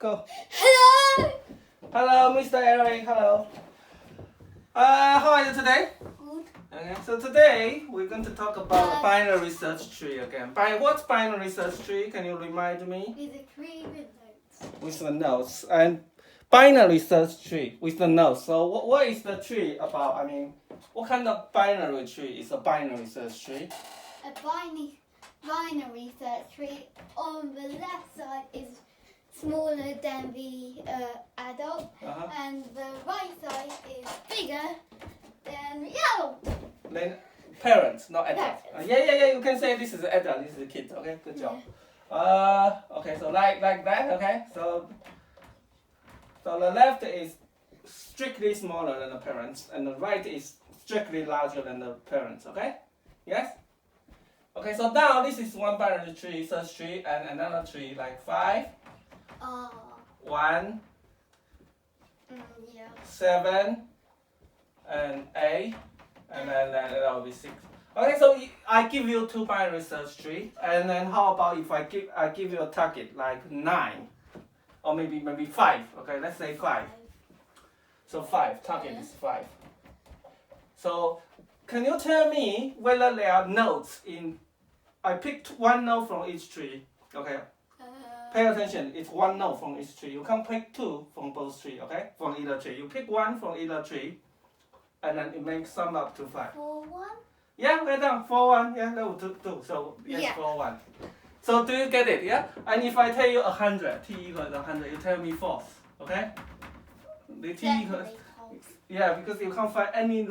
Go. Hello. Hello, Mr. Eric. Hello. How are you today? Good. Okay. So today we're going to talk about a binary search tree again. What's binary search tree? Can you remind me? With a tree with notes. With the nodes and binary search tree with the nodes. So what is the tree about? I mean, what kind of binary tree is a binary search tree? A binary search tree on the left side is smaller than the adult, and the right side is bigger than the adult. Then parents, not adults. Parents. Yeah. You can say this is adult, this is a kid. Okay, good job. Okay, so like that. Okay, so the left is strictly smaller than the parents, and the right is strictly larger than the parents. Okay, yes. Okay, so now this is one binary tree, search tree, and another tree like 5, 1, Yeah. 7, and 8, and then that will be 6. Okay, so I give you 2 binary search tree, and then how about if I give you a target like 9, or maybe 5. Okay, let's say 5. So 5 target is 5. So can you tell me whether there are nodes in? I picked one node from each tree. Okay. Pay attention. It's one node from each tree. You can't pick 2 from both tree. Okay, from either tree. You pick 1 from either tree, and then it makes sum up to 5. 4, 1. Yeah, we're done. 4, 1. Yeah, that will do. So yes, Yeah. 4, 1. So do you get it? Yeah. And if I tell you 100, t equals 100, you tell me false. Okay. The t equals. Definitely false. Yeah, because you can't find any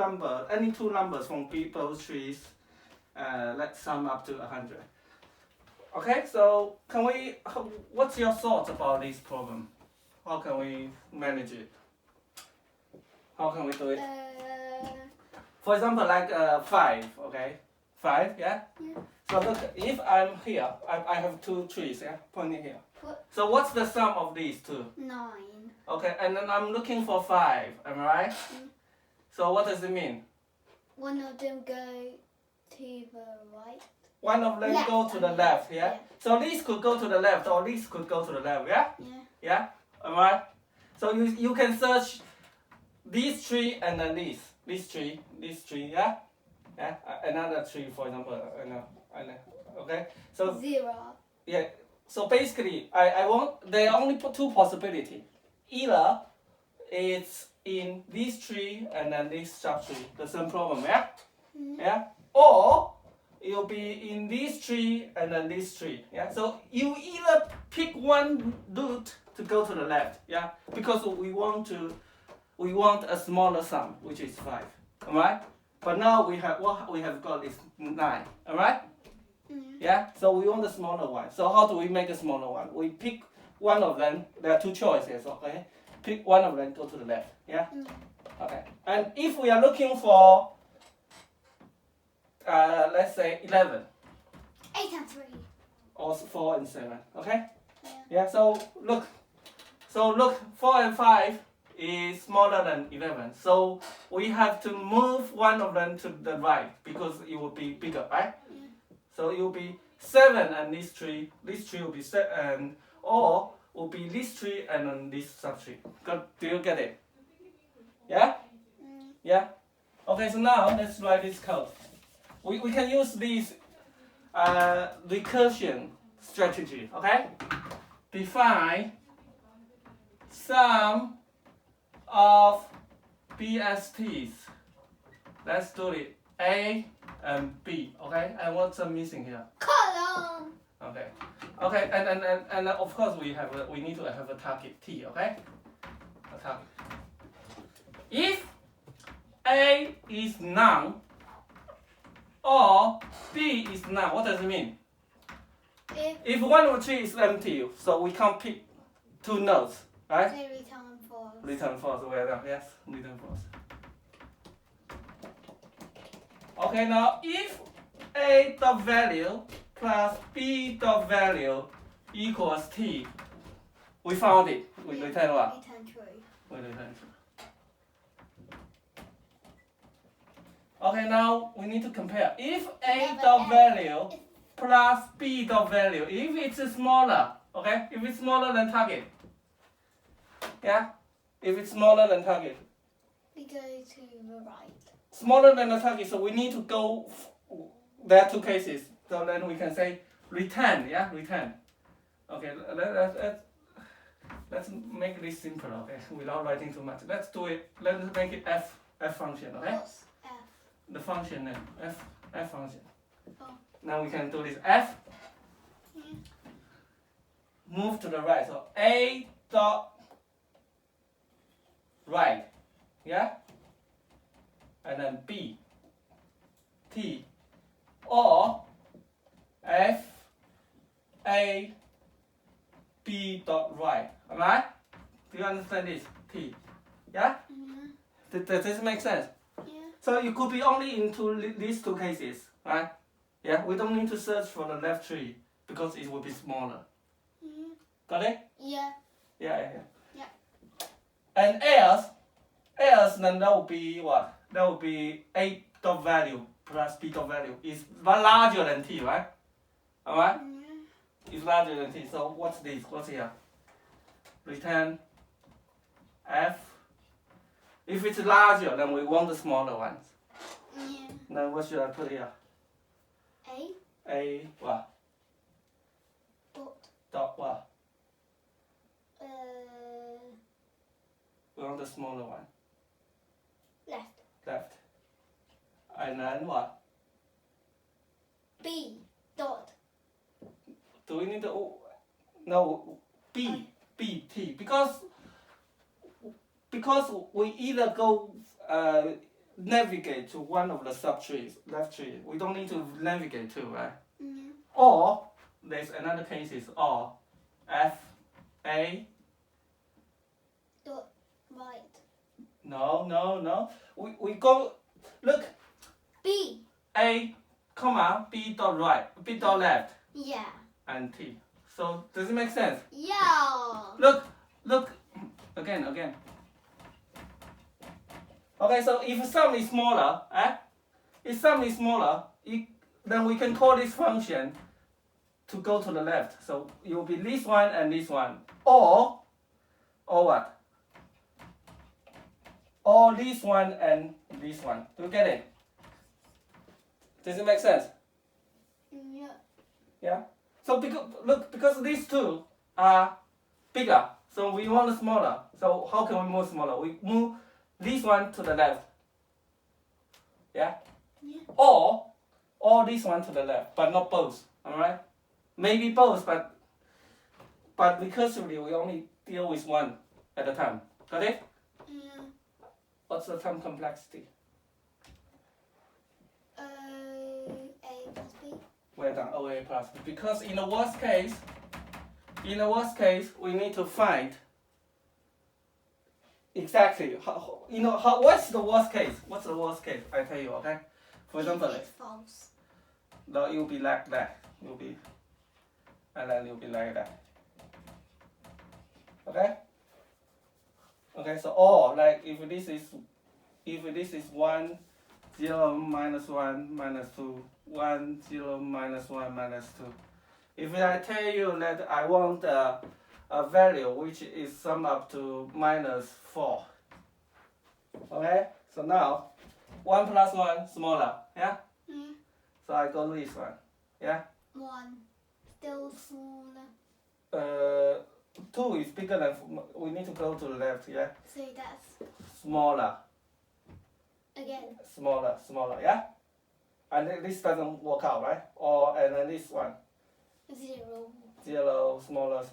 2 numbers from both trees. Let's sum up to 100. Okay, so what's your thoughts about this problem? How can we manage it? How can we do it? For example, like 5, okay? 5, yeah? Yeah. So look, if I'm here, I have 2 trees, yeah? Pointing here. What? So what's the sum of these 2? 9. Okay, and then I'm looking for 5, am I right? So what does it mean? One of them go to the right. One of them Left, go to the I mean. left, yeah? Yeah. So these could go to the left or these could go to the left, yeah? Yeah. Yeah? Alright? So you can search this tree and then this tree, yeah? Yeah? Another tree, for example, okay? So 0. yeah, so basically I want, there are only 2 possibilities. Either it's in this tree and then this subtree, the same problem, yeah? Yeah? Or it will be in this tree and then this tree, yeah? So you either pick one root to go to the left, yeah? Because we want a smaller sum, which is 5, alright? But now what we have got is 9, alright? Yeah? So we want a smaller one. So how do we make a smaller one? We pick one of them. There are 2 choices, okay? Pick one of them, go to the left, yeah? Okay. And if we are looking for let's say 11 8 and 3. or 4 and 7, okay? Yeah. Yeah, so look, 4 and 5 is smaller than 11. So we have to move one of them to the right because it will be bigger, right? Yeah. So it will be 7 and this tree will be 7, or will be this tree and then this subtree. Do you get it? Yeah? Yeah? Okay, so now let's write this code. We can use this recursion strategy, okay? Define sum of BSTs. Let's do it. A and B, okay? And what's missing here? Column. Okay. Okay, and of course we need to have a target T, okay? A target. If A is none or B is none, what does it mean? If one of the tree is empty, so we can't pick 2 nodes, right? They return false. Return false, well done, yes, return false. Okay, now if A dot value plus B dot value equals T, we found it. We return what? Return true. We return true. Okay, now we need to compare. If A dot value plus B dot value, if it's smaller, okay, if it's smaller than target, Yeah? If it's smaller than target. We go to the right. Smaller than the target, so we need to go, there are two cases. So then we can say return, yeah? Return. Okay, let's make this simpler, okay? Without writing too much. Let's do it, let's make it f function, okay? What's F? The function name, f function. Oh. Now we can do this f. Yeah. Move to the right, so a dot right, yeah? And then b, t, or f, a, b dot right, alright? Do you understand this? T, yeah? Does this make sense? Yeah. So it could be only into these two cases, right? Yeah, we don't need to search for the left tree because it will be smaller. Got it? Yeah. Yeah. Yeah. And else then that would be what? That would be a dot value plus b dot value is larger than t, right? Alright? It's larger than t. So what's this? What's here? Return f. If it's larger, then we want the smaller ones. Yeah. Then what should I put here? A what? Dot what? We want the smaller one. Left. And then what? B dot. Do we need to? No, B T because we either go navigate to one of the subtrees, left tree. We don't need to navigate to, right? Or there's another case is or F A. Dot right. No. We go look B. A, comma B dot right, B dot left, Yeah. and T. So does it make sense? Yeah. Look again. Okay, so if sum is smaller, then we can call this function to go to the left. So it will be this one and this one, or what? Or this one and this one. Do you get it? Does it make sense? Yeah. Yeah. So because these two are bigger, so we want smaller. So how can we move smaller? We move this one to the left. Yeah. Or this one to the left, but not both. Alright. Maybe both, but recursively we only deal with one at a time. Got it? Yeah. What's the term complexity? A plus B. Well done, OA plus. Because in the worst case, we need to find exactly what's the worst case? What's the worst case? I tell you, okay? For example, It's false. no, it will be like that. And then it will be like that. Okay? Okay, so or like if this is 1, 0, minus 1, minus 2, 1, 0, minus 1, minus 2. If I tell you that I want a value which is sum up to minus 4. Okay? So now 1 plus 1 smaller, yeah? So I go this one. Yeah? 1. Still smaller. 2 is bigger than we need to go to the left, yeah? So that's Smaller. again. Smaller, yeah? And this doesn't work out, right? And then this one. 0. 0, smaller.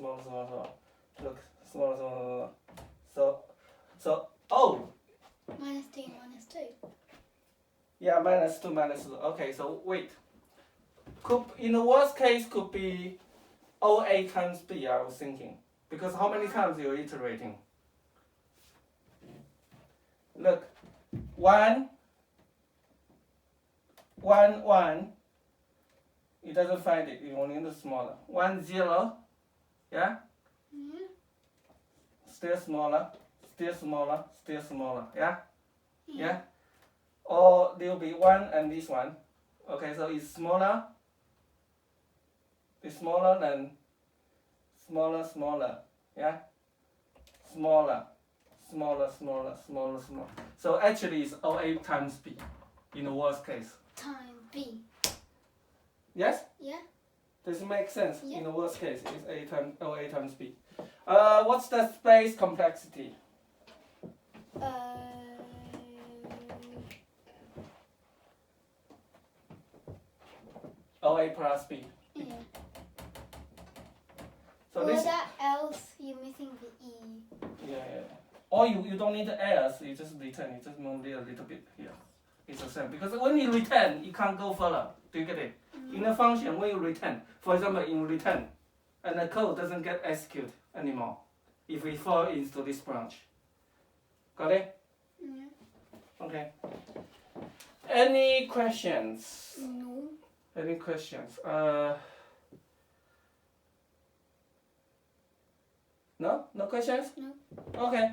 Look, smaller. So, Minus 2, minus 2. yeah, minus 2. Okay, so wait. In the worst case, could be OA times B, I was thinking. Because how many times you're iterating? Look, 1, it doesn't find it, you only need smaller. 1, 0, yeah? Still smaller, yeah? Yeah? Or there will be 1 and this one. Okay, so it's smaller. It's smaller than smaller, yeah? smaller, smaller, smaller, smaller, smaller. So actually it's OA times B in the worst case. Time B. Yes? Yeah. Does it make sense? Yeah. In the worst case, it's OA times B. What's the space complexity? OA plus B. Yeah. So Well, this. that else you're missing the E. Yeah. Or you don't need the else, you just return, you just move it a little bit here. It's the same. Because when you return, you can't go further. Do you get it? In a function, when you return, for example, in return, and the code doesn't get executed anymore if we fall into this branch. Got it? Yeah. Okay. Any questions? No. Any questions? No? No questions? No. Okay.